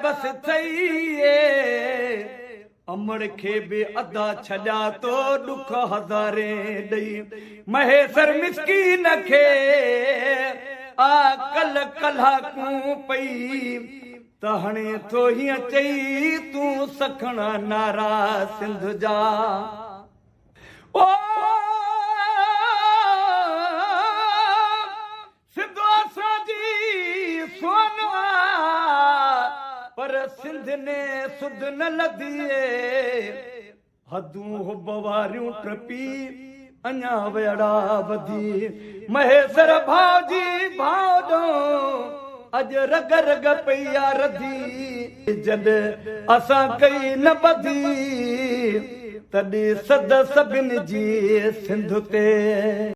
बस थई अमर खे बि अदा छॾा तो दुख हज़ारे ॾई महेसर मिसकीन खे कल कलाकूं पई त हाणे तो हीअं चई तूं सखण नारा सिंध जा ओ सिंध असांजी सोन पर सिंध ने सुध न लधिए हदूं हुब वारियूं टपी अञा वेड़ा वधी महेसर भाउजी भाउ अज रग रग पई रधी जद असां कई न बधी तॾहिं सद सभिनि जी सिंध ते